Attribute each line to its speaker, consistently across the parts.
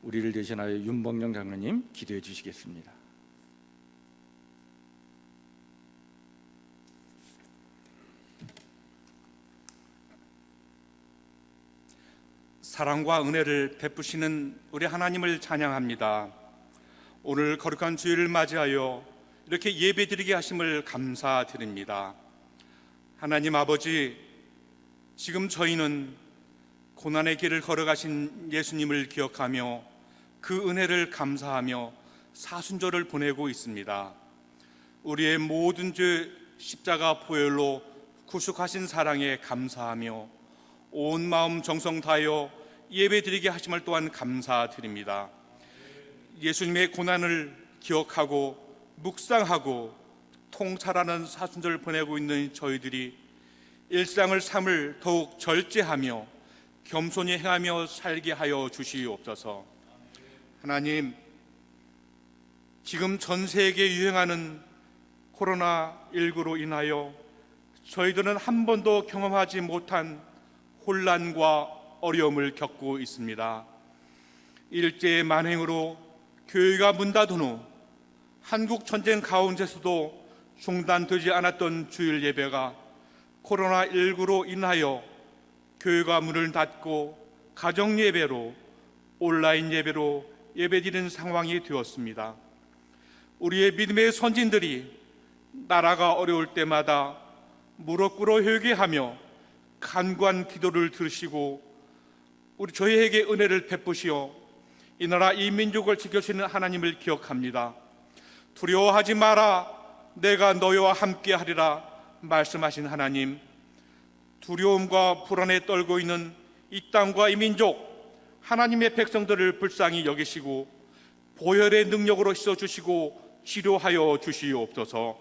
Speaker 1: 우리를 대신하여 윤봉영 장로님 기도해 주시겠습니다.
Speaker 2: 사랑과 은혜를 베푸시는 우리 하나님을 찬양합니다. 오늘 거룩한 주일을 맞이하여 이렇게 예배드리게 하심을 감사드립니다. 하나님 아버지, 지금 저희는 고난의 길을 걸어가신 예수님을 기억하며 그 은혜를 감사하며 사순절을 보내고 있습니다. 우리의 모든 죄 십자가 보혈로 구속하신 사랑에 감사하며 온 마음 정성 다하여 예배드리게 하심을 또한 감사드립니다. 예수님의 고난을 기억하고 묵상하고 통찰하는 사순절을 보내고 있는 저희들이 일상을 삶을 더욱 절제하며 겸손히 행하며 살게 하여 주시옵소서. 하나님, 지금 전 세계에 유행하는 코로나19로 인하여 저희들은 한 번도 경험하지 못한 혼란과 어려움을 겪고 있습니다. 일제의 만행으로 교회가 문 닫은 후 한국 전쟁 가운데서도 중단되지 않았던 주일 예배가 코로나19로 인하여 교회가 문을 닫고 가정 예배로 온라인 예배로 예배드리는 상황이 되었습니다. 우리의 믿음의 선진들이 나라가 어려울 때마다 무릎 꿇어 회개하며 간구한 기도를 들으시고 저희에게 은혜를 베푸시어 이 나라 이 민족을 지켜주시는 하나님을 기억합니다. 두려워하지 마라, 내가 너희와 함께 하리라 말씀하신 하나님, 두려움과 불안에 떨고 있는 이 땅과 이 민족, 하나님의 백성들을 불쌍히 여기시고 보혈의 능력으로 씻어주시고 치료하여 주시옵소서.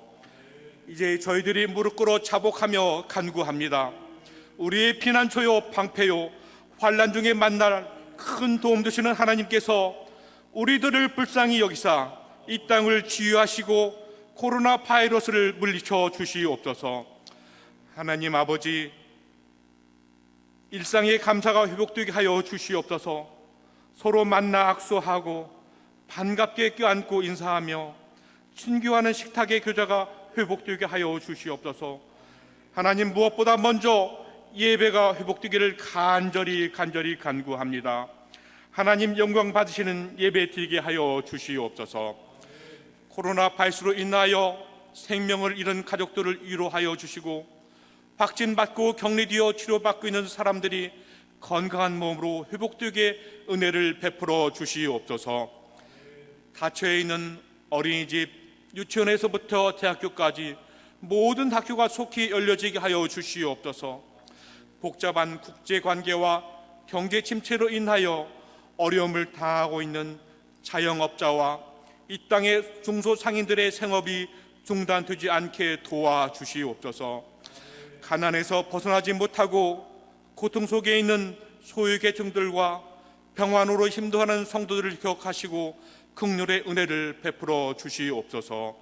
Speaker 2: 이제 저희들이 무릎 꿇어 자복하며 간구합니다. 우리의 피난처요 방패요 환난 중에 만날 큰 도움 되시는 하나님께서 우리들을 불쌍히 여기사 이 땅을 치유하시고 코로나 바이러스를 물리쳐 주시옵소서. 하나님 아버지, 일상의 감사가 회복되게 하여 주시옵소서. 서로 만나 악수하고 반갑게 껴안고 인사하며 친교하는 식탁의 교제가 회복되게 하여 주시옵소서. 하나님, 무엇보다 먼저 예배가 회복되기를 간절히 간구합니다. 하나님 영광 받으시는 예배 드리게 하여 주시옵소서. 코로나 바이러스로 인하여 생명을 잃은 가족들을 위로하여 주시고 박진받고 격리되어 치료받고 있는 사람들이 건강한 몸으로 회복되게 은혜를 베풀어 주시옵소서. 닫혀 있는 어린이집, 유치원에서부터 대학교까지 모든 학교가 속히 열려지게 하여 주시옵소서. 복잡한 국제관계와 경제 침체로 인하여 어려움을 당하고 있는 자영업자와 이 땅의 중소상인들의 생업이 중단되지 않게 도와주시옵소서. 가난에서 벗어나지 못하고 고통 속에 있는 소유계층들과 평안으로 힘도하는 성도들을 기억하시고 긍휼의 은혜를 베풀어 주시옵소서.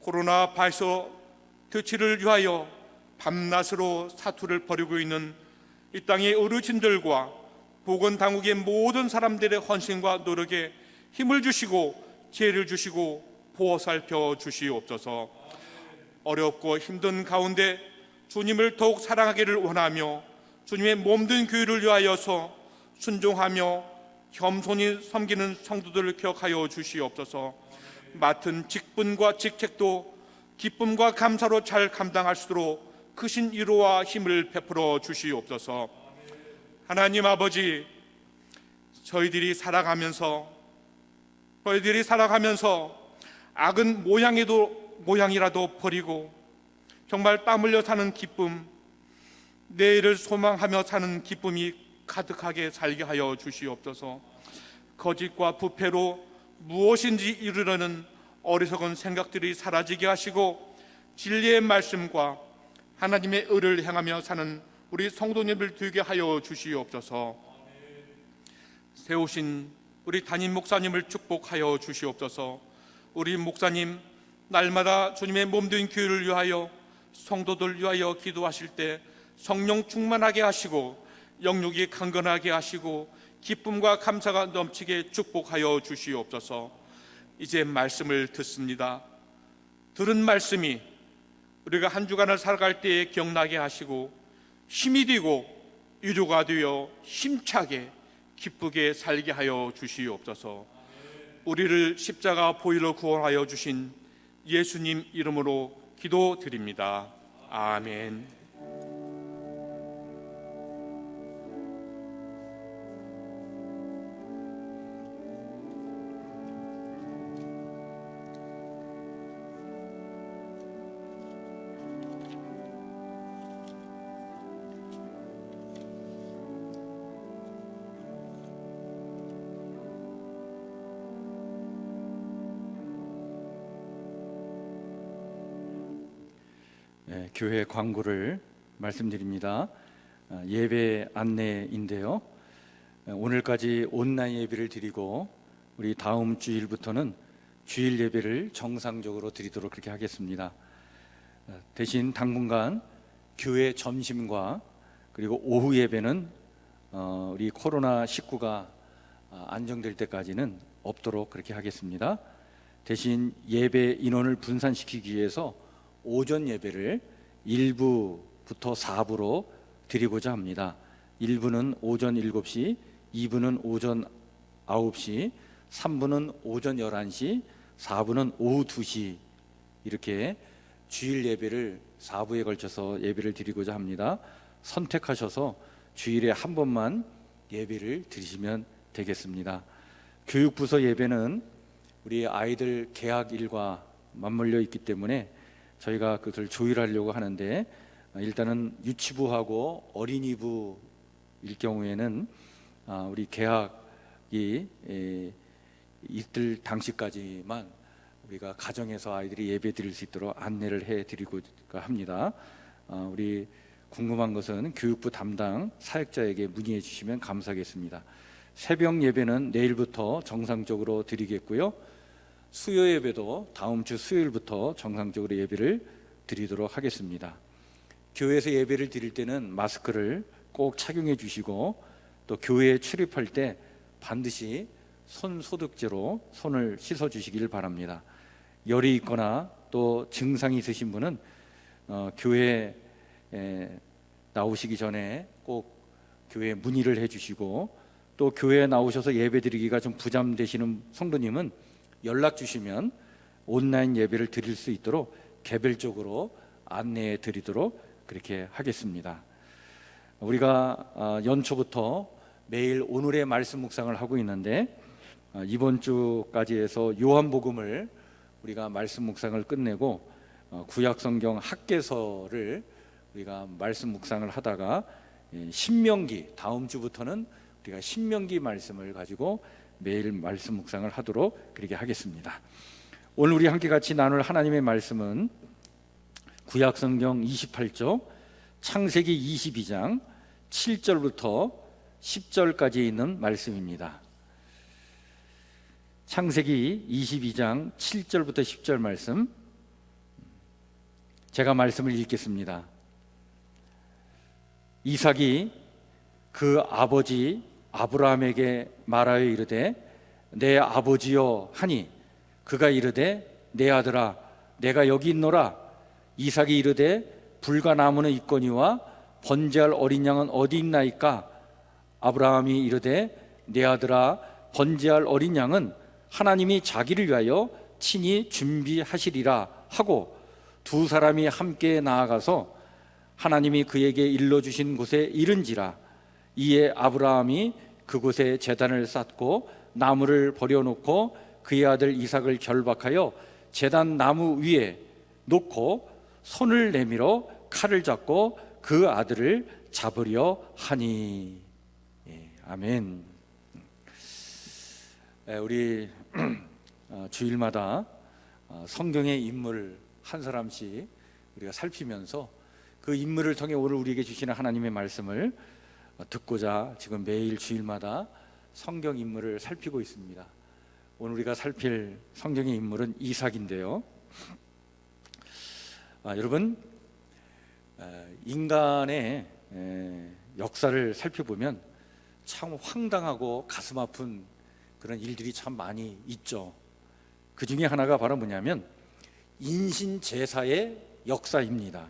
Speaker 2: 코로나 바이러스 퇴치를 위하여 밤낮으로 사투를 벌이고 있는 이 땅의 어르신들과 보건당국의 모든 사람들의 헌신과 노력에 힘을 주시고 지혜를 주시고 보살펴 주시옵소서. 어렵고 힘든 가운데 주님을 더욱 사랑하기를 원하며 주님의 몸된 교회를 위하여서 순종하며 겸손히 섬기는 성도들을 기억하여 주시옵소서. 맡은 직분과 직책도 기쁨과 감사로 잘 감당할 수 있도록 크신 위로와 힘을 베풀어 주시옵소서. 하나님 아버지, 저희들이 살아가면서 악은 모양이라도 버리고 정말 땀 흘려 사는 기쁨, 내일을 소망하며 사는 기쁨이 가득하게 살게 하여 주시옵소서. 거짓과 부패로 무엇인지 이루려는 어리석은 생각들이 사라지게 하시고 진리의 말씀과 하나님의 의를 행하며 사는 우리 성도님을 되게 하여 주시옵소서. 세우신 우리 담임 목사님을 축복하여 주시옵소서. 우리 목사님 날마다 주님의 몸된 교회를 위하여 성도들 위하여 기도하실 때 성령 충만하게 하시고 영육이 강건하게 하시고 기쁨과 감사가 넘치게 축복하여 주시옵소서. 이제 말씀을 듣습니다. 들은 말씀이 우리가 한 주간을 살아갈 때에 기억나게 하시고 힘이 되고 위로가 되어 힘차게 기쁘게 살게 하여 주시옵소서. 우리를 십자가 보혈로 구원하여 주신 예수님 이름으로 기도드립니다. 아멘.
Speaker 1: 교회 광고를 말씀드립니다. 예배 안내인데요. 오늘까지 온라인 예배를 드리고 우리 다음 주일부터는 주일 예배를 정상적으로 드리도록 그렇게 하겠습니다. 대신 당분간 교회 점심과 그리고 오후 예배는 우리 코로나19가 안정될 때까지는 없도록 그렇게 하겠습니다. 대신 예배 인원을 분산시키기 위해서 오전 예배를 1부부터 4부로 드리고자 합니다. 1부는 오전 7시, 2부는 오전 9시, 3부는 오전 11시, 4부는 오후 2시 이렇게 주일 예배를 4부에 걸쳐서 예배를 드리고자 합니다. 선택하셔서 주일에 한 번만 예배를 드리시면 되겠습니다. 교육부서 예배는 우리 아이들 개학일과 맞물려 있기 때문에 저희가 그것을 조율하려고 하는데 일단은 유치부하고 어린이부일 경우에는 우리 개학이 이틀 당시까지만 우리가 가정에서 아이들이 예배 드릴 수 있도록 안내를 해드리고 합니다. 우리 궁금한 것은 교육부 담당 사역자에게 문의해 주시면 감사하겠습니다. 새벽 예배는 내일부터 정상적으로 드리겠고요. 수요 예배도 다음 주 수요일부터 정상적으로 예배를 드리도록 하겠습니다. 교회에서 예배를 드릴 때는 마스크를 꼭 착용해 주시고 또 교회에 출입할 때 반드시 손 소독제로 손을 씻어 주시길 바랍니다. 열이 있거나 또 증상이 있으신 분은 교회에 나오시기 전에 꼭 교회에 문의를 해 주시고 또 교회에 나오셔서 예배 드리기가 좀 부담되시는 성도님은 연락 주시면 온라인 예배를 드릴 수 있도록 개별적으로 안내해 드리도록 그렇게 하겠습니다. 우리가 연초부터 매일 오늘의 말씀 묵상을 하고 있는데 이번 주까지 해서 요한복음을 우리가 말씀 묵상을 끝내고 구약성경 학개서를 우리가 말씀 묵상을 하다가 신명기, 다음 주부터는 우리가 신명기 말씀을 가지고 매일 말씀 묵상을 하도록 그렇게 하겠습니다. 오늘 우리 함께 같이 나눌 하나님의 말씀은 구약성경 28쪽 창세기 22장 7절부터 10절까지 있는 말씀입니다. 창세기 22장 7절부터 10절 말씀, 제가 말씀을 읽겠습니다. 이삭이 그 아버지 아브라함에게 말하여 이르되 내 아버지여 하니 그가 이르되 내 아들아 내가 여기 있노라. 이삭이 이르되 불과 나무는 있거니와 번제할 어린 양은 어디 있나이까? 아브라함이 이르되 내 아들아 번제할 어린 양은 하나님이 자기를 위하여 친히 준비하시리라 하고 두 사람이 함께 나아가서 하나님이 그에게 일러주신 곳에 이른지라. 이에 아브라함이 그곳에 제단을 쌓고 나무를 버려놓고 그의 아들 이삭을 결박하여 제단 나무 위에 놓고 손을 내밀어 칼을 잡고 그 아들을 잡으려 하니. 아멘. 우리 주일마다 성경의 인물 한 사람씩 우리가 살피면서 그 인물을 통해 오늘 우리에게 주시는 하나님의 말씀을 듣고자 지금 매일 주일마다 성경 인물을 살피고 있습니다. 오늘 우리가 살필 성경의 인물은 이삭인데요. 여러분, 인간의 역사를 살펴보면 참 황당하고 가슴 아픈 그런 일들이 참 많이 있죠. 그 중에 하나가 바로 뭐냐면 인신제사의 역사입니다.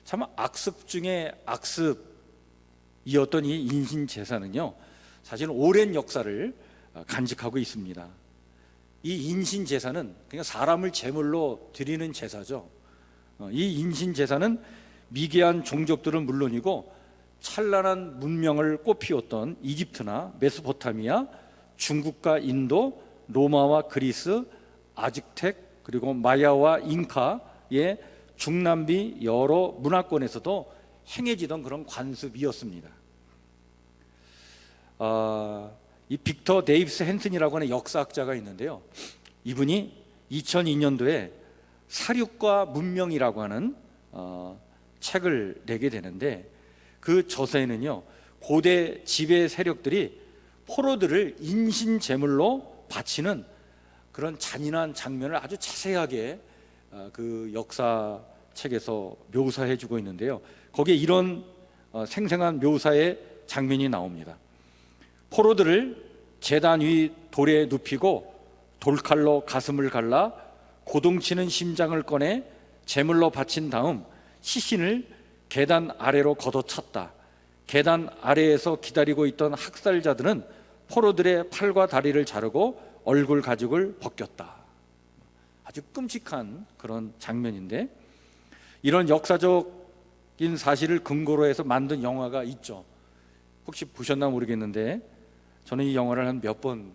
Speaker 1: 참 악습 중에 악습이었던 이 인신제사는요, 사실 오랜 역사를 간직하고 있습니다. 이 인신제사는 그냥 사람을 제물로 드리는 제사죠. 이 인신제사는 미개한 종족들은 물론이고 찬란한 문명을 꽃피웠던 이집트나 메소포타미아, 중국과 인도, 로마와 그리스, 아즈텍, 그리고 마야와 잉카의 중남미 여러 문화권에서도 행해지던 그런 관습이었습니다. 이 빅터 데이비스 헨슨이라고 하는 역사학자가 있는데요, 이분이 2002년도에 사륙과 문명이라고 하는 책을 내게 되는데, 그 저서에는요, 고대 지배 세력들이 포로들을 인신제물로 바치는 그런 잔인한 장면을 아주 자세하게 그 역사책에서 묘사해 주고 있는데요, 거기에 이런 생생한 묘사의 장면이 나옵니다. 포로들을 제단 위 돌에 눕히고 돌칼로 가슴을 갈라 고동치는 심장을 꺼내 제물로 바친 다음 시신을 계단 아래로 걷어찼다. 계단 아래에서 기다리고 있던 학살자들은 포로들의 팔과 다리를 자르고 얼굴 가죽을 벗겼다. 아주 끔찍한 그런 장면인데, 이런 역사적인 사실을 근거로 해서 만든 영화가 있죠. 혹시 보셨나 모르겠는데 저는 이 영화를 한 몇 번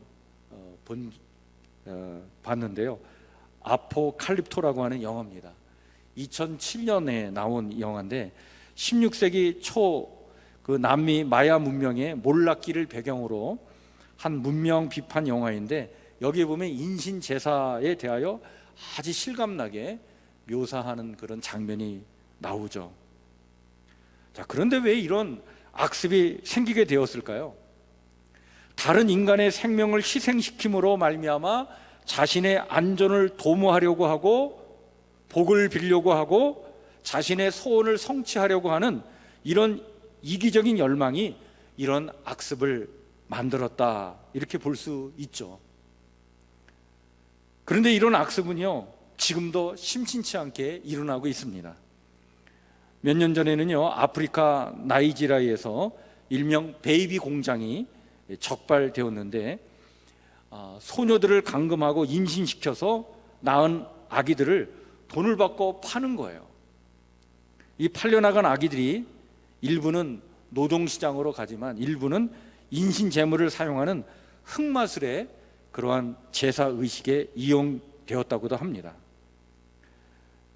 Speaker 1: 봤는데요, 아포칼립토라고 하는 영화입니다. 2007년에 나온 영화인데 16세기 초 그 남미 마야 문명의 몰락기를 배경으로 한 문명 비판 영화인데, 여기에 보면 인신 제사에 대하여 아주 실감나게 묘사하는 그런 장면이 나오죠. 자, 그런데 왜 이런 악습이 생기게 되었을까요? 다른 인간의 생명을 희생시킴으로 말미암아 자신의 안전을 도모하려고 하고 복을 빌려고 하고 자신의 소원을 성취하려고 하는 이런 이기적인 열망이 이런 악습을 만들었다, 이렇게 볼 수 있죠. 그런데 이런 악습은요, 지금도 심심치 않게 일어나고 있습니다. 몇 년 전에는요, 아프리카 나이지리아에서 일명 베이비 공장이 적발되었는데, 소녀들을 감금하고 임신시켜서 낳은 아기들을 돈을 받고 파는 거예요. 이 팔려나간 아기들이 일부는 노동시장으로 가지만 일부는 인신제물을 사용하는 흑마술의 그러한 제사의식에 이용되었다고도 합니다.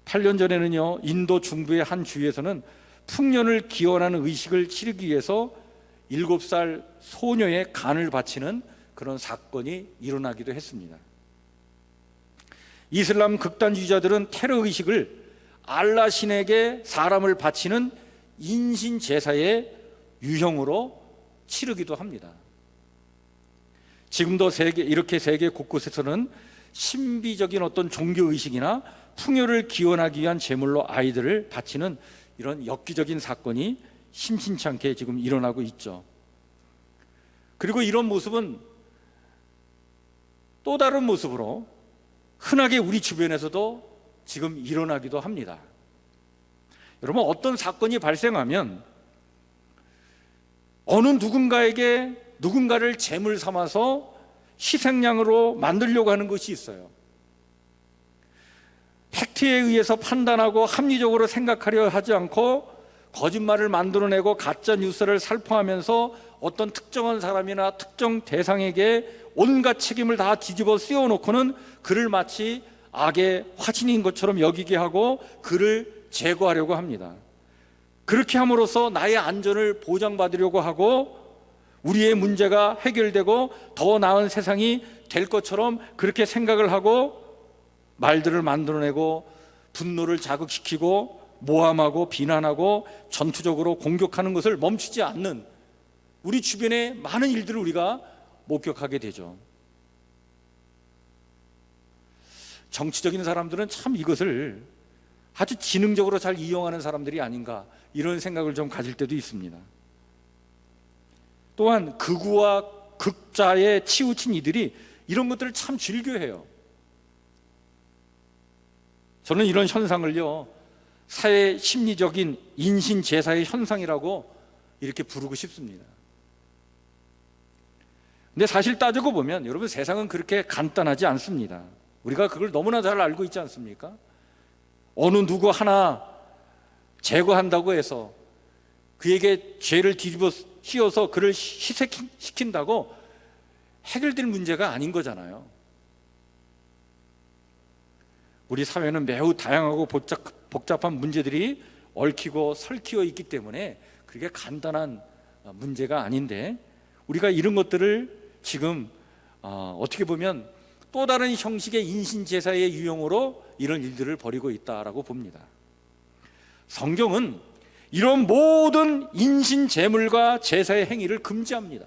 Speaker 1: 8년 전에는요, 인도 중부의 한 주에서는 풍년을 기원하는 의식을 치르기 위해서 7살 소녀의 간을 바치는 그런 사건이 일어나기도 했습니다. 이슬람 극단주의자들은 테러의식을 알라 신에게 사람을 바치는 인신제사의 유형으로 치르기도 합니다. 지금도 이렇게 세계 곳곳에서는 신비적인 어떤 종교의식이나 풍요를 기원하기 위한 제물로 아이들을 바치는 이런 엽기적인 사건이 심심치 않게 지금 일어나고 있죠. 그리고 이런 모습은 또 다른 모습으로 흔하게 우리 주변에서도 지금 일어나기도 합니다. 여러분, 어떤 사건이 발생하면 어느 누군가에게 누군가를 제물 삼아서 희생양으로 만들려고 하는 것이 있어요. 팩트에 의해서 판단하고 합리적으로 생각하려 하지 않고 거짓말을 만들어내고 가짜 뉴스를 살포하면서 어떤 특정한 사람이나 특정 대상에게 온갖 책임을 다 뒤집어 씌워놓고는 그를 마치 악의 화신인 것처럼 여기게 하고 그를 제거하려고 합니다. 그렇게 함으로써 나의 안전을 보장받으려고 하고 우리의 문제가 해결되고 더 나은 세상이 될 것처럼 그렇게 생각을 하고 말들을 만들어내고 분노를 자극시키고 모함하고 비난하고 전투적으로 공격하는 것을 멈추지 않는 우리 주변의 많은 일들을 우리가 목격하게 되죠. 정치적인 사람들은 참 이것을 아주 지능적으로 잘 이용하는 사람들이 아닌가, 이런 생각을 좀 가질 때도 있습니다. 또한 극우와 극자에 치우친 이들이 이런 것들을 참 즐겨해요. 저는 이런 현상을요, 사회 심리적인 인신제사의 현상이라고 이렇게 부르고 싶습니다. 근데 사실 따지고 보면 여러분, 세상은 그렇게 간단하지 않습니다. 우리가 그걸 너무나 잘 알고 있지 않습니까? 어느 누구 하나 제거한다고 해서 그에게 죄를 뒤집어 씌워서 그를 희생시킨다고 해결될 문제가 아닌 거잖아요. 우리 사회는 매우 다양하고 복잡한 문제들이 얽히고 설키어 있기 때문에 그게 간단한 문제가 아닌데, 우리가 이런 것들을 지금 어떻게 보면 또 다른 형식의 인신제사의 유형으로 이런 일들을 벌이고 있다라고 봅니다. 성경은 이런 모든 인신제물과 제사의 행위를 금지합니다.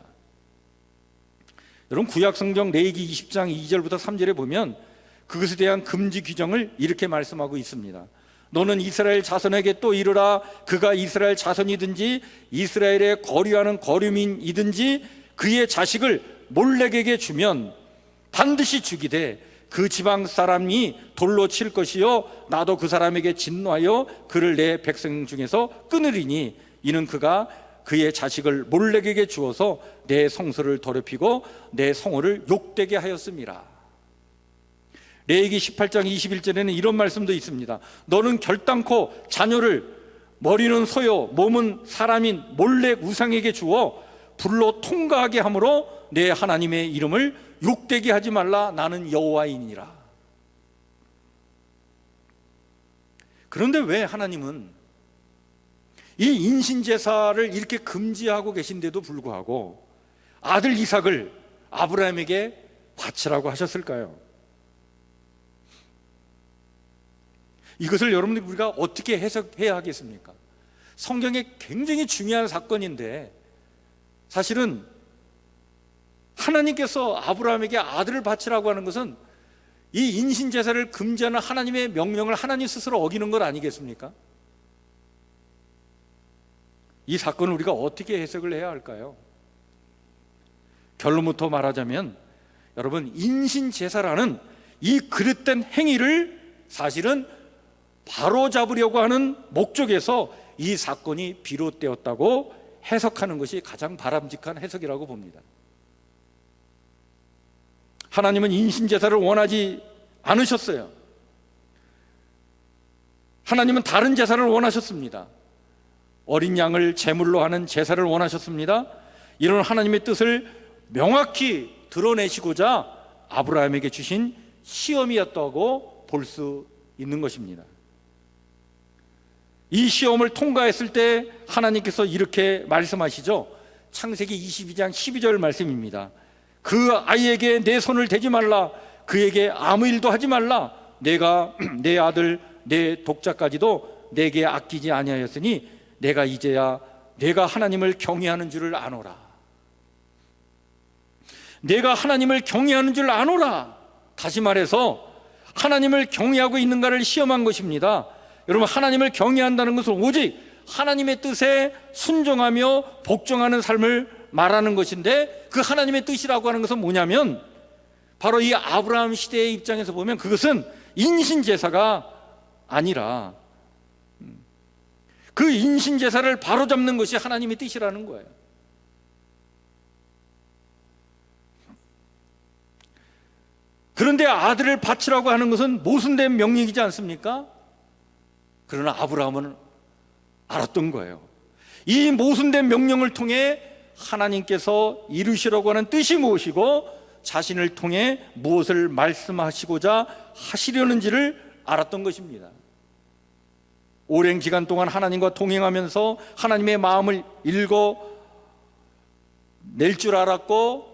Speaker 1: 여러분, 구약성경 레위기 20장 2절부터 3절에 보면 그것에 대한 금지 규정을 이렇게 말씀하고 있습니다. 너는 이스라엘 자손에게 또 이르라. 그가 이스라엘 자손이든지 이스라엘에 거류하는 거류민이든지 그의 자식을 몰렉에게 주면 반드시 죽이되 그 지방 사람이 돌로 칠 것이요 나도 그 사람에게 진노하여 그를 내 백성 중에서 끊으리니 이는 그가 그의 자식을 몰렉에게 주어서 내 성소를 더럽히고 내 성호를 욕되게 하였음이라. 레위기 18장 21절에는 이런 말씀도 있습니다. 너는 결단코 자녀를 머리는 소요 몸은 사람인 몰렉 우상에게 주어 불로 통과하게 함으로 내 하나님의 이름을 욕되게 하지 말라. 나는 여호와이니라. 그런데 왜 하나님은 이 인신제사를 이렇게 금지하고 계신데도 불구하고 아들 이삭을 아브라함에게 바치라고 하셨을까요? 이것을 여러분들 우리가 어떻게 해석해야 하겠습니까? 성경에 굉장히 중요한 사건인데, 사실은 하나님께서 아브라함에게 아들을 바치라고 하는 것은 이 인신제사를 금지하는 하나님의 명령을 하나님 스스로 어기는 것 아니겠습니까? 이 사건을 우리가 어떻게 해석을 해야 할까요? 결론부터 말하자면, 여러분, 인신제사라는 이 그릇된 행위를 사실은 바로잡으려고 하는 목적에서 이 사건이 비롯되었다고 해석하는 것이 가장 바람직한 해석이라고 봅니다. 하나님은 인신제사를 원하지 않으셨어요. 하나님은 다른 제사를 원하셨습니다. 어린 양을 제물로 하는 제사를 원하셨습니다. 이런 하나님의 뜻을 명확히 드러내시고자 아브라함에게 주신 시험이었다고 볼 수 있는 것입니다. 이 시험을 통과했을 때 하나님께서 이렇게 말씀하시죠. 창세기 22장 12절 말씀입니다. 그 아이에게 내 손을 대지 말라. 그에게 아무 일도 하지 말라. 내가 내 아들 내 독자까지도 내게 아끼지 아니하였으니 내가 이제야 내가 하나님을 경외하는 줄을 아노라. 내가 하나님을 경외하는 줄 아노라. 다시 말해서 하나님을 경외하고 있는가를 시험한 것입니다. 여러분, 하나님을 경외한다는 것은 오직 하나님의 뜻에 순종하며 복종하는 삶을 말하는 것인데, 그 하나님의 뜻이라고 하는 것은 뭐냐면 바로 이 아브라함 시대의 입장에서 보면 그것은 인신제사가 아니라 그 인신제사를 바로잡는 것이 하나님의 뜻이라는 거예요. 그런데 아들을 바치라고 하는 것은 모순된 명령이지 않습니까? 그러나 아브라함은 알았던 거예요. 이 모순된 명령을 통해 하나님께서 이루시려고 하는 뜻이 무엇이고 자신을 통해 무엇을 말씀하시고자 하시려는지를 알았던 것입니다. 오랜 기간 동안 하나님과 동행하면서 하나님의 마음을 읽어낼 줄 알았고,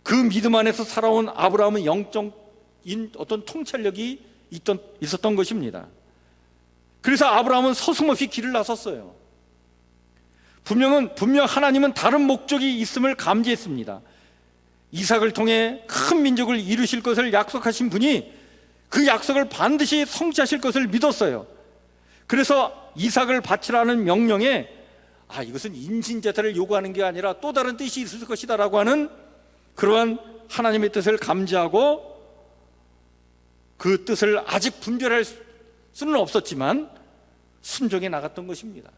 Speaker 1: 그 믿음 안에서 살아온 아브라함은 영적인 어떤 통찰력이 있었던 것입니다. 그래서 아브라함은 서슴없이 길을 나섰어요. 분명 하나님은 다른 목적이 있음을 감지했습니다. 이삭을 통해 큰 민족을 이루실 것을 약속하신 분이 그 약속을 반드시 성취하실 것을 믿었어요. 그래서 이삭을 바치라는 명령에 이것은 인신제사를 요구하는 게 아니라 또 다른 뜻이 있을 것이다 라고 하는 그러한 하나님의 뜻을 감지하고 그 뜻을 아직 분별할 수는 없었지만 순종해 나갔던 것입니다.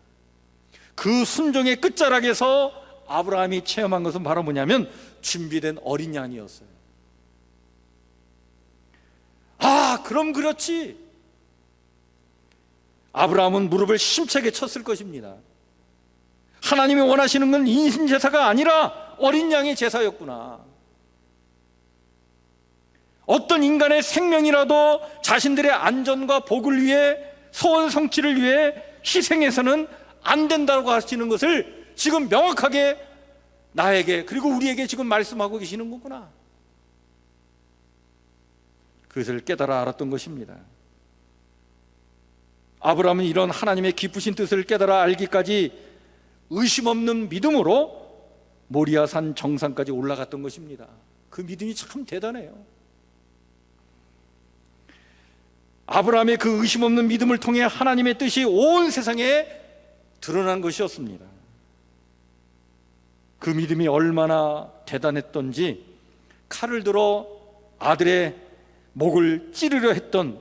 Speaker 1: 그 순종의 끝자락에서 아브라함이 체험한 것은 바로 뭐냐면 준비된 어린 양이었어요. 그럼 그렇지. 아브라함은 무릎을 힘차게 쳤을 것입니다. 하나님이 원하시는 건 인신제사가 아니라 어린 양의 제사였구나. 어떤 인간의 생명이라도 자신들의 안전과 복을 위해, 소원 성취를 위해 희생해서는 안 된다고 하시는 것을 지금 명확하게 나에게 그리고 우리에게 지금 말씀하고 계시는 거구나. 그것을 깨달아 알았던 것입니다. 아브라함은 이런 하나님의 기쁘신 뜻을 깨달아 알기까지 의심 없는 믿음으로 모리아산 정상까지 올라갔던 것입니다. 그 믿음이 참 대단해요. 아브라함의 그 의심 없는 믿음을 통해 하나님의 뜻이 온 세상에 드러난 것이었습니다. 그 믿음이 얼마나 대단했던지 칼을 들어 아들의 목을 찌르려 했던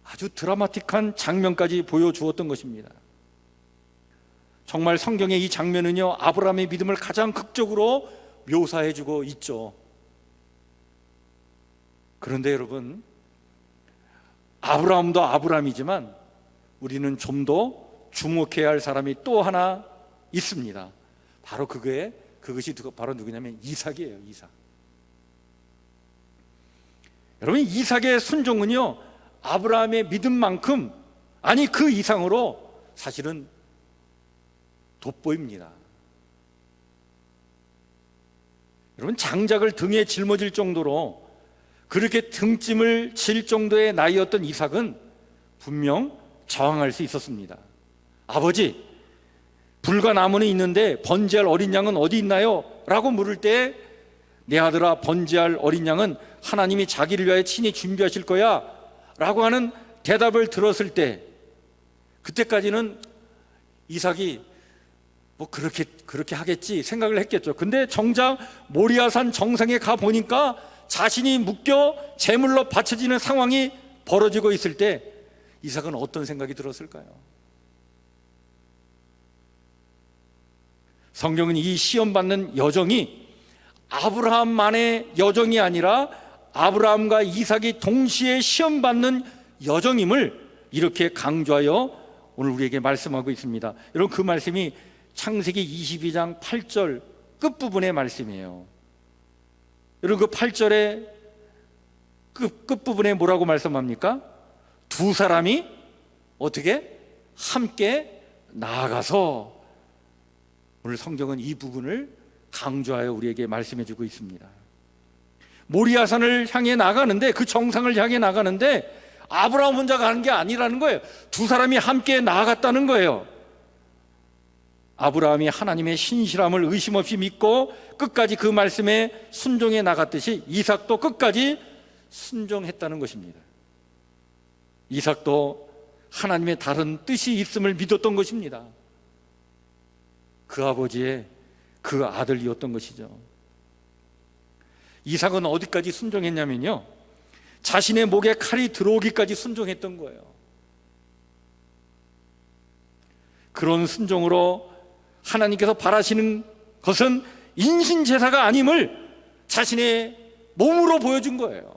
Speaker 1: 아주 드라마틱한 장면까지 보여주었던 것입니다. 정말 성경의 이 장면은요, 아브라함의 믿음을 가장 극적으로 묘사해주고 있죠. 그런데 여러분, 아브라함도 아브라함이지만 우리는 좀 더 주목해야 할 사람이 또 하나 있습니다. 바로 그것이 바로 누구냐면 이삭이에요. 이삭. 여러분, 이삭의 순종은요, 아브라함의 믿음만큼, 아니 그 이상으로 사실은 돋보입니다. 여러분, 장작을 등에 짊어질 정도로 그렇게 등짐을 질 정도의 나이였던 이삭은 분명 저항할 수 있었습니다. 아버지, 불과 나무는 있는데 번제할 어린 양은 어디 있나요? 라고 물을 때 내 아들아, 번제할 어린 양은 하나님이 자기를 위하여 친히 준비하실 거야 라고 하는 대답을 들었을 때, 그때까지는 이삭이 뭐 그렇게 하겠지 생각을 했겠죠. 근데 정작 모리아산 정상에 가 보니까 자신이 묶여 제물로 바쳐지는 상황이 벌어지고 있을 때 이삭은 어떤 생각이 들었을까요? 성경은 이 시험받는 여정이 아브라함만의 여정이 아니라 아브라함과 이삭이 동시에 시험받는 여정임을 이렇게 강조하여 오늘 우리에게 말씀하고 있습니다. 여러분, 그 말씀이 창세기 22장 8절 끝부분의 말씀이에요. 여러분, 그 8절의 끝부분에 뭐라고 말씀합니까? 두 사람이 어떻게? 함께 나아가서. 오늘 성경은 이 부분을 강조하여 우리에게 말씀해주고 있습니다. 모리아산을 향해 나가는데, 그 정상을 향해 나가는데 아브라함 혼자 가는 게 아니라는 거예요. 두 사람이 함께 나아갔다는 거예요. 아브라함이 하나님의 신실함을 의심 없이 믿고 끝까지 그 말씀에 순종해 나갔듯이 이삭도 끝까지 순종했다는 것입니다. 이삭도 하나님의 다른 뜻이 있음을 믿었던 것입니다. 그 아버지의 그 아들이었던 것이죠. 이삭은 어디까지 순종했냐면요, 자신의 목에 칼이 들어오기까지 순종했던 거예요. 그런 순종으로 하나님께서 바라시는 것은 인신제사가 아님을 자신의 몸으로 보여준 거예요.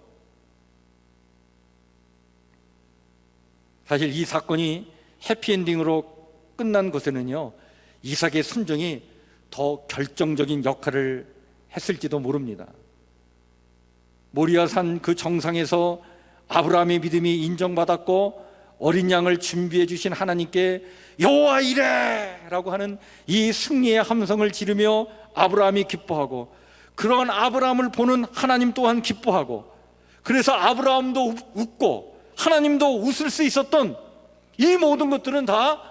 Speaker 1: 사실 이 사건이 해피엔딩으로 끝난 것에는요, 이삭의 순종이 더 결정적인 역할을 했을지도 모릅니다. 모리아산 그 정상에서 아브라함의 믿음이 인정받았고 어린 양을 준비해 주신 하나님께 여호와 이레! 라고 하는 이 승리의 함성을 지르며 아브라함이 기뻐하고, 그러한 아브라함을 보는 하나님 또한 기뻐하고, 그래서 아브라함도 웃고 하나님도 웃을 수 있었던 이 모든 것들은 다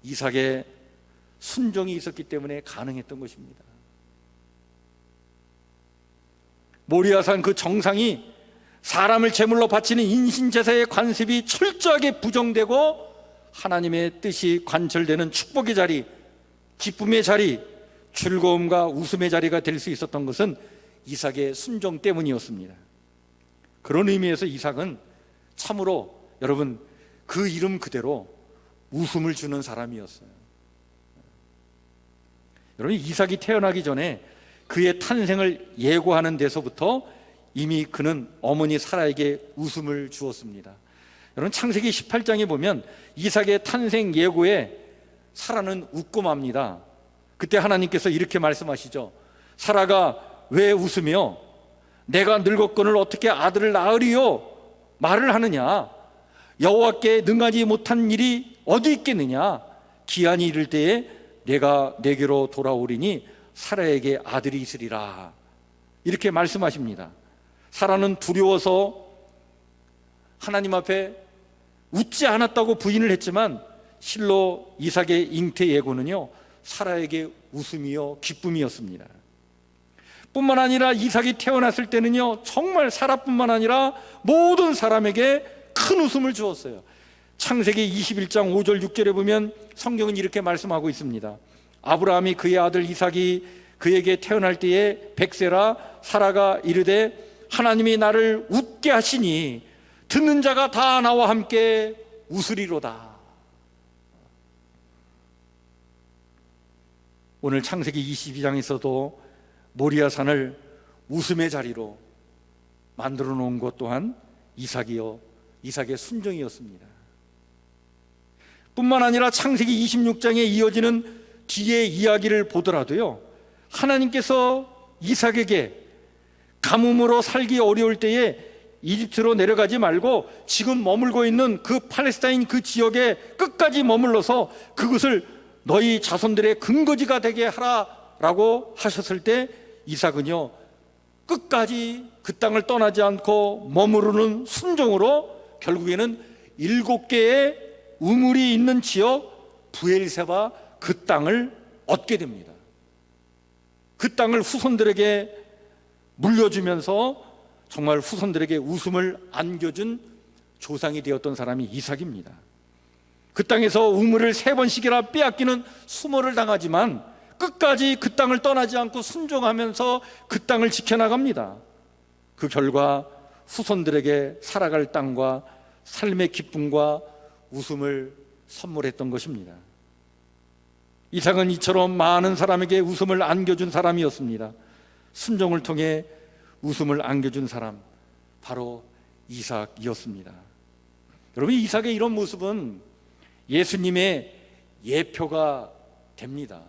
Speaker 1: 이삭의 순종이 있었기 때문에 가능했던 것입니다. 모리아산 그 정상이 사람을 제물로 바치는 인신제사의 관습이 철저하게 부정되고 하나님의 뜻이 관철되는 축복의 자리, 기쁨의 자리, 즐거움과 웃음의 자리가 될 수 있었던 것은 이삭의 순종 때문이었습니다. 그런 의미에서 이삭은 참으로 여러분 그 이름 그대로 웃음을 주는 사람이었어요. 여러분, 이삭이 태어나기 전에 그의 탄생을 예고하는 데서부터 이미 그는 어머니 사라에게 웃음을 주었습니다. 여러분, 창세기 18장에 보면 이삭의 탄생 예고에 사라는 웃고 맙니다. 그때 하나님께서 이렇게 말씀하시죠. 사라가 왜 웃으며 내가 늙었거늘 어떻게 아들을 낳으리요 말을 하느냐. 여호와께 능하지 못한 일이 어디 있겠느냐. 기한이 이를 때에 내가 내게로 돌아오리니 사라에게 아들이 있으리라. 이렇게 말씀하십니다. 사라는 두려워서 하나님 앞에 웃지 않았다고 부인을 했지만 실로 이삭의 잉태 예고는요, 사라에게 웃음이요 기쁨이었습니다. 뿐만 아니라 이삭이 태어났을 때는요, 정말 사라뿐만 아니라 모든 사람에게 큰 웃음을 주었어요. 창세기 21장 5절 6절에 보면 성경은 이렇게 말씀하고 있습니다. 아브라함이 그의 아들 이삭이 그에게 태어날 때에 백세라 사라가 이르되 하나님이 나를 웃게 하시니 듣는 자가 다 나와 함께 웃으리로다. 오늘 창세기 22장에서도 모리아산을 웃음의 자리로 만들어 놓은 것 또한 이삭의 순종이었습니다. 뿐만 아니라 창세기 26장에 이어지는 뒤의 이야기를 보더라도요, 하나님께서 이삭에게 가뭄으로 살기 어려울 때에 이집트로 내려가지 말고 지금 머물고 있는 그 팔레스타인 그 지역에 끝까지 머물러서 그것을 너희 자손들의 근거지가 되게 하라라고 하셨을 때 이삭은요, 끝까지 그 땅을 떠나지 않고 머무르는 순종으로 결국에는 7개의 우물이 있는 지역 부엘세바 그 땅을 얻게 됩니다. 그 땅을 후손들에게 물려주면서 정말 후손들에게 웃음을 안겨준 조상이 되었던 사람이 이삭입니다. 그 땅에서 우물을 3번씩이나 빼앗기는 수모를 당하지만 끝까지 그 땅을 떠나지 않고 순종하면서 그 땅을 지켜나갑니다. 그 결과 후손들에게 살아갈 땅과 삶의 기쁨과 웃음을 선물했던 것입니다. 이삭은 이처럼 많은 사람에게 웃음을 안겨준 사람이었습니다. 순종을 통해 웃음을 안겨준 사람, 바로 이삭이었습니다. 여러분, 이삭의 이런 모습은 예수님의 예표가 됩니다.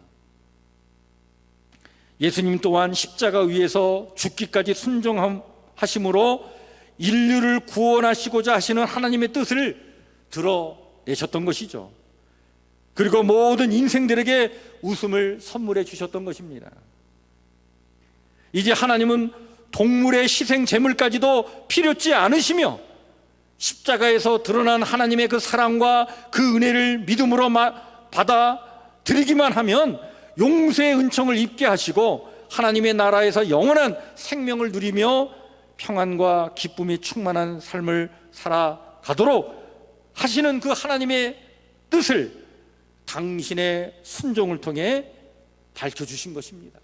Speaker 1: 예수님 또한 십자가 위에서 죽기까지 순종하심으로 인류를 구원하시고자 하시는 하나님의 뜻을 드러내셨던 것이죠. 그리고 모든 인생들에게 웃음을 선물해 주셨던 것입니다. 이제 하나님은 동물의 희생 제물까지도 필요치 않으시며 십자가에서 드러난 하나님의 그 사랑과 그 은혜를 믿음으로 받아들이기만 하면 용서의 은총을 입게 하시고 하나님의 나라에서 영원한 생명을 누리며 평안과 기쁨이 충만한 삶을 살아가도록 하시는 그 하나님의 뜻을 당신의 순종을 통해 밝혀주신 것입니다.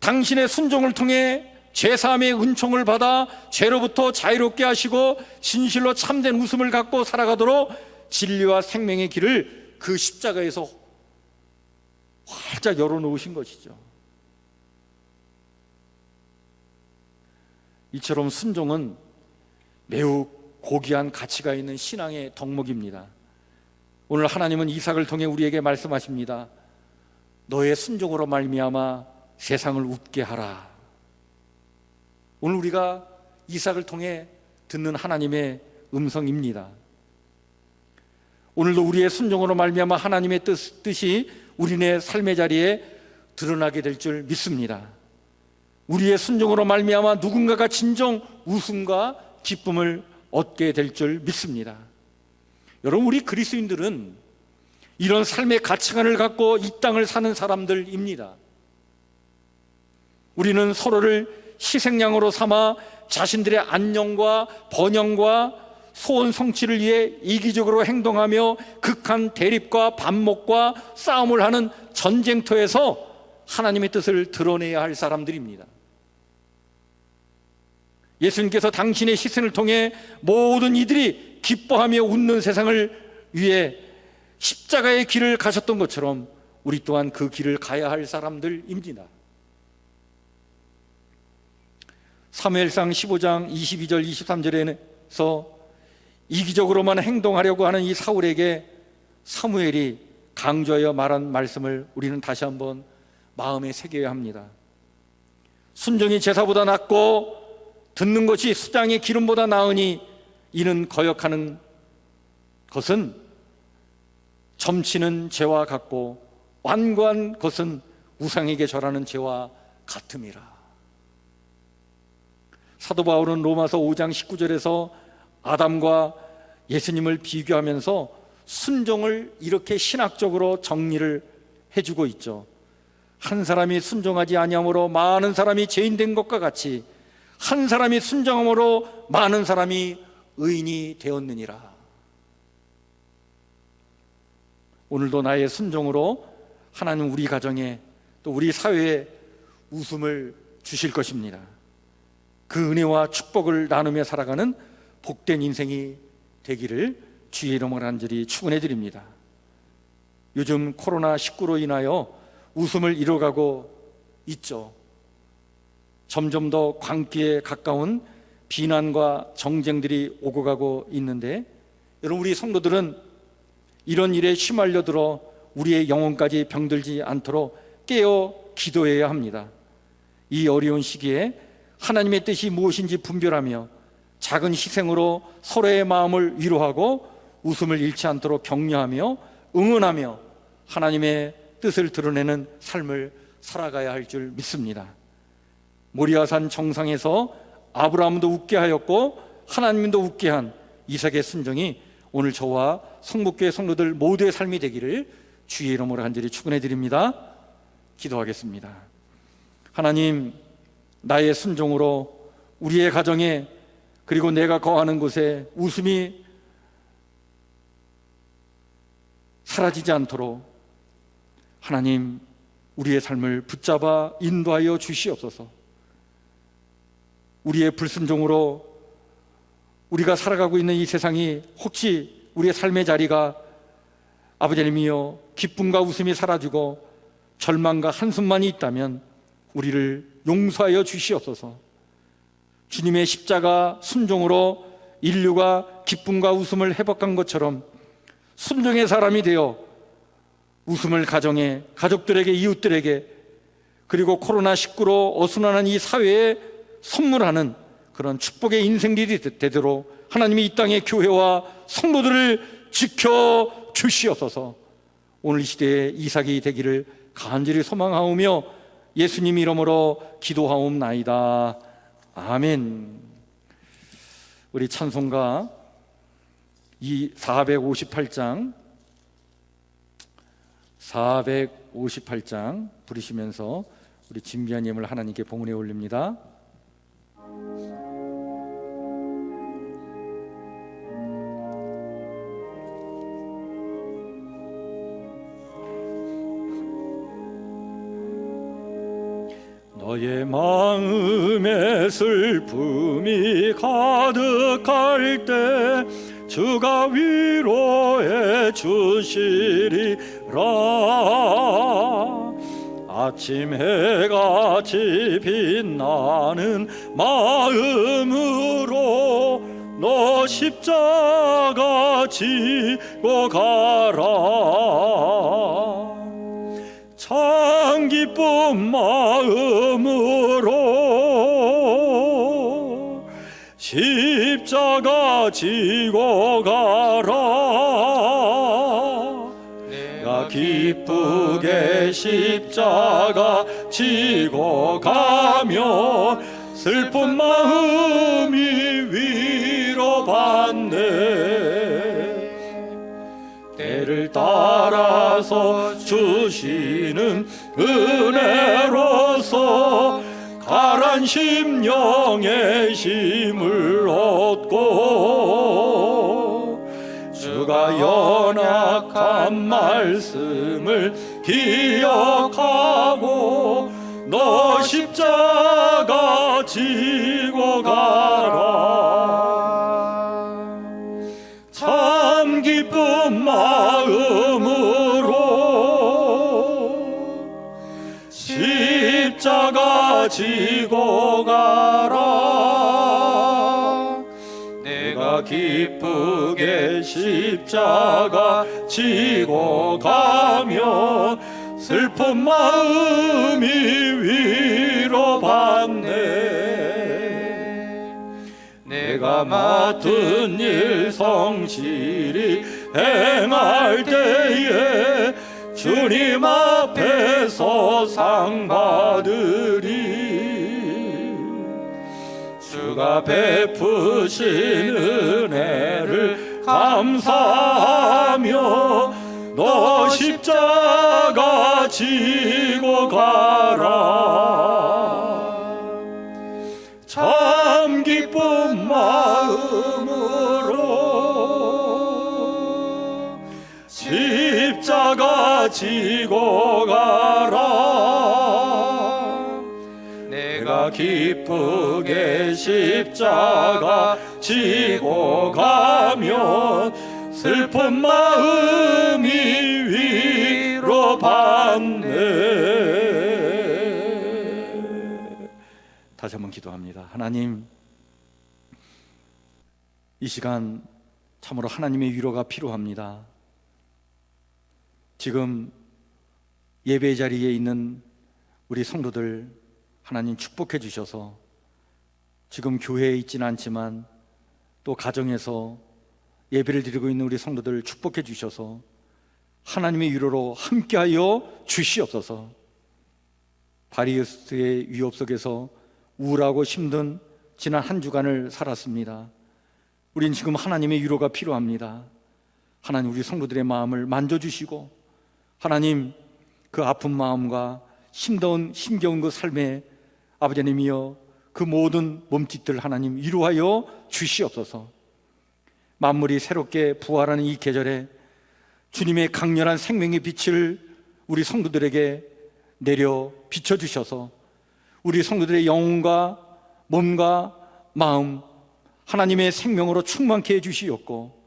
Speaker 1: 당신의 순종을 통해 죄사함의 은총을 받아 죄로부터 자유롭게 하시고 진실로 참된 웃음을 갖고 살아가도록 진리와 생명의 길을 그 십자가에서 활짝 열어놓으신 것이죠. 이처럼 순종은 매우 고귀한 가치가 있는 신앙의 덕목입니다. 오늘 하나님은 이삭을 통해 우리에게 말씀하십니다. 너의 순종으로 말미암아 세상을 웃게 하라. 오늘 우리가 이삭을 통해 듣는 하나님의 음성입니다. 오늘도 우리의 순종으로 말미암아 하나님의 뜻이 우리네 삶의 자리에 드러나게 될 줄 믿습니다. 우리의 순종으로 말미암아 누군가가 진정 웃음과 기쁨을 얻게 될 줄 믿습니다. 여러분, 우리 그리스도인들은 이런 삶의 가치관을 갖고 이 땅을 사는 사람들입니다. 우리는 서로를 희생양으로 삼아 자신들의 안녕과 번영과 소원 성취를 위해 이기적으로 행동하며 극한 대립과 반목과 싸움을 하는 전쟁터에서 하나님의 뜻을 드러내야 할 사람들입니다. 예수님께서 당신의 희생을 통해 모든 이들이 기뻐하며 웃는 세상을 위해 십자가의 길을 가셨던 것처럼 우리 또한 그 길을 가야 할 사람들입니다. 사무엘상 15장 22절 23절에서 이기적으로만 행동하려고 하는 이 사울에게 사무엘이 강조하여 말한 말씀을 우리는 다시 한번 마음에 새겨야 합니다. 순종이 제사보다 낫고 듣는 것이 수장의 기름보다 나으니 이는 거역하는 것은 점치는 죄와 같고 완고한 것은 우상에게 절하는 죄와 같음이라. 사도 바울은 로마서 5장 19절에서 아담과 예수님을 비교하면서 순종을 이렇게 신학적으로 정리를 해주고 있죠. 한 사람이 순종하지 아니함으로 많은 사람이 죄인 된 것과 같이 한 사람이 순종함으로 많은 사람이 의인이 되었느니라. 오늘도 나의 순종으로 하나님 우리 가정에 또 우리 사회에 웃음을 주실 것입니다. 그 은혜와 축복을 나누며 살아가는 복된 인생이 되기를 주의 이름으로 간절히 축원해 드립니다. 요즘 코로나19로 인하여 웃음을 잃어가고 있죠. 점점 더 광기에 가까운 비난과 정쟁들이 오고 가고 있는데, 여러분, 우리 성도들은 이런 일에 휘말려 들어 우리의 영혼까지 병들지 않도록 깨어 기도해야 합니다. 이 어려운 시기에 하나님의 뜻이 무엇인지 분별하며 작은 희생으로 서로의 마음을 위로하고 웃음을 잃지 않도록 격려하며 응원하며 하나님의 뜻을 드러내는 삶을 살아가야 할 줄 믿습니다. 모리아산 정상에서 아브라함도 웃게 하였고 하나님도 웃게 한 이삭의 순종이 오늘 저와 성북교회 성도들 모두의 삶이 되기를 주의 이름으로 간절히 축원해 드립니다. 기도하겠습니다. 하나님, 나의 순종으로 우리의 가정에 그리고 내가 거하는 곳에 웃음이 사라지지 않도록 하나님, 우리의 삶을 붙잡아 인도하여 주시옵소서. 우리의 불순종으로 우리가 살아가고 있는 이 세상이 혹시 우리의 삶의 자리가 아버지님이여 기쁨과 웃음이 사라지고 절망과 한숨만이 있다면 우리를 용서하여 주시옵소서. 주님의 십자가 순종으로 인류가 기쁨과 웃음을 회복한 것처럼 순종의 사람이 되어 웃음을 가정에, 가족들에게, 이웃들에게, 그리고 코로나19로 어수선한 이 사회에 선물하는 그런 축복의 인생들이 되도록 하나님이 이 땅의 교회와 성도들을 지켜 주시옵소서. 오늘 이 시대에 이삭이 되기를 간절히 소망하오며 예수님 이름으로 기도하옵나이다. 아멘. 우리 찬송가 이 458장 부르시면서 우리 진비아님을 하나님께 봉헌해 올립니다. 너의 마음에 슬픔이 가득할 때 주가 위로해 주시리라. 아침 해같이 빛나는 마음으로 너 십자가 지고 가라. 참 기쁜 마음으로 십자가 지고 가라. 내가 기쁘게 십자가 지고 가면 슬픈 마음이 위로받네. 때를 따라서 주시는 은혜로서 가란 심령의 힘을 얻고 주가 연약한 말씀을 기억하고 너 십자가 지고 가라. 참 기쁜 마음으로 십자가 지고 가라. 내가 기쁘게 십자가 지고 가면 슬픈 마음이 위로받네. 내가 맡은 일 성실히 행할 때에 주님 앞에서 상 받으리. 주가 베푸신 은혜를 감사하며 너 십자가 지고 가라. 참 기쁜 마음으로 십자가 지고 가라. 내가 기쁘게 십자가 지고 가면 슬픈 마음이 위로받네. 다시 한번 기도합니다. 하나님, 이 시간 참으로 하나님의 위로가 필요합니다. 지금 예배 자리에 있는 우리 성도들 하나님 축복해 주셔서 지금 교회에 있지는 않지만 또 가정에서 예배를 드리고 있는 우리 성도들 축복해 주셔서 하나님의 위로로 함께하여 주시옵소서. 바리우스의 위협 속에서 우울하고 힘든 지난 한 주간을 살았습니다. 우린 지금 하나님의 위로가 필요합니다. 하나님, 우리 성도들의 마음을 만져주시고 하나님, 그 아픈 마음과 힘겨운 그 삶에 아버지님이여 그 모든 몸짓들 하나님 위로하여 주시옵소서. 만물이 새롭게 부활하는 이 계절에 주님의 강렬한 생명의 빛을 우리 성도들에게 내려 비춰주셔서 우리 성도들의 영혼과 몸과 마음 하나님의 생명으로 충만케 해주시옵고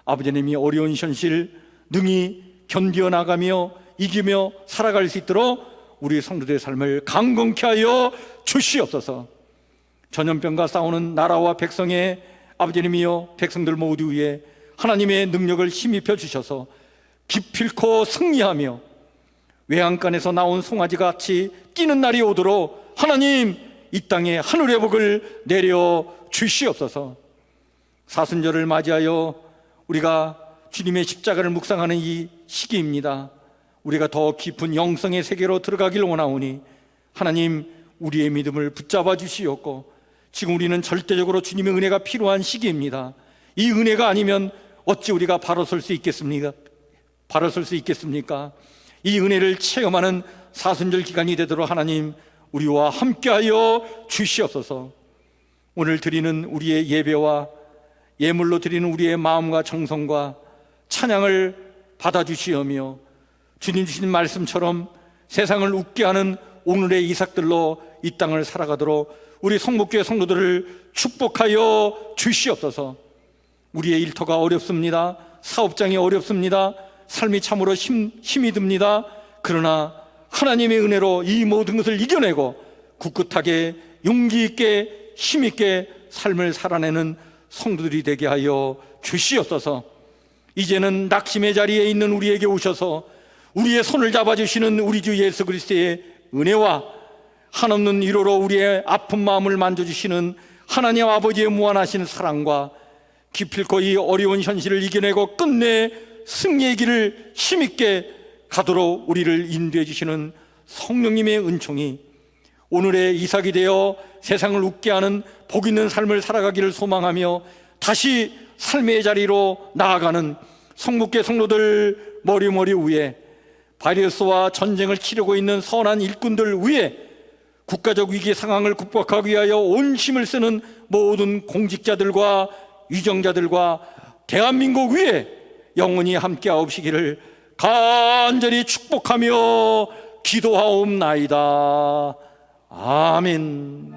Speaker 1: 아버지님이 어려운 현실 능히 견뎌나가며 이기며 살아갈 수 있도록 우리 성도들의 삶을 강건케 하여 주시옵소서. 전염병과 싸우는 나라와 백성의 아버지님이여 백성들 모두 위에 하나님의 능력을 힘입혀 주셔서 기필코 승리하며 외양간에서 나온 송아지같이 뛰는 날이 오도록 하나님 이 땅에 하늘의 복을 내려 주시옵소서. 사순절을 맞이하여 우리가 주님의 십자가를 묵상하는 이 시기입니다. 우리가 더 깊은 영성의 세계로 들어가길 원하오니 하나님 우리의 믿음을 붙잡아 주시옵고 지금 우리는 절대적으로 주님의 은혜가 필요한 시기입니다. 이 은혜가 아니면 어찌 우리가 바로 설 수 있겠습니까? 이 은혜를 체험하는 사순절 기간이 되도록 하나님 우리와 함께하여 주시옵소서. 오늘 드리는 우리의 예배와 예물로 드리는 우리의 마음과 정성과 찬양을 받아주시오며 주님 주신 말씀처럼 세상을 웃게 하는 오늘의 이삭들로 이 땅을 살아가도록 우리 성목교회 성도들을 축복하여 주시옵소서. 우리의 일터가 어렵습니다. 사업장이 어렵습니다. 삶이 참으로 힘이 듭니다. 그러나 하나님의 은혜로 이 모든 것을 이겨내고 굳굳하게 용기 있게 힘 있게 삶을 살아내는 성도들이 되게 하여 주시옵소서. 이제는 낙심의 자리에 있는 우리에게 오셔서 우리의 손을 잡아주시는 우리 주 예수 그리스도의 은혜와 한없는 위로로 우리의 아픈 마음을 만져주시는 하나님 아버지의 무한하신 사랑과 기필코 이 어려운 현실을 이겨내고 끝내 승리의 길을 힘있게 가도록 우리를 인도해 주시는 성령님의 은총이 오늘의 이삭이 되어 세상을 웃게 하는 복 있는 삶을 살아가기를 소망하며 다시 삶의 자리로 나아가는 성목계 성도들 머리 위에 바이러스와 전쟁을 치르고 있는 선한 일꾼들 위에 국가적 위기 상황을 극복하기 위하여 온 힘을 쓰는 모든 공직자들과 위정자들과 대한민국 위에 영원히 함께하옵시기를 간절히 축복하며 기도하옵나이다. 아멘.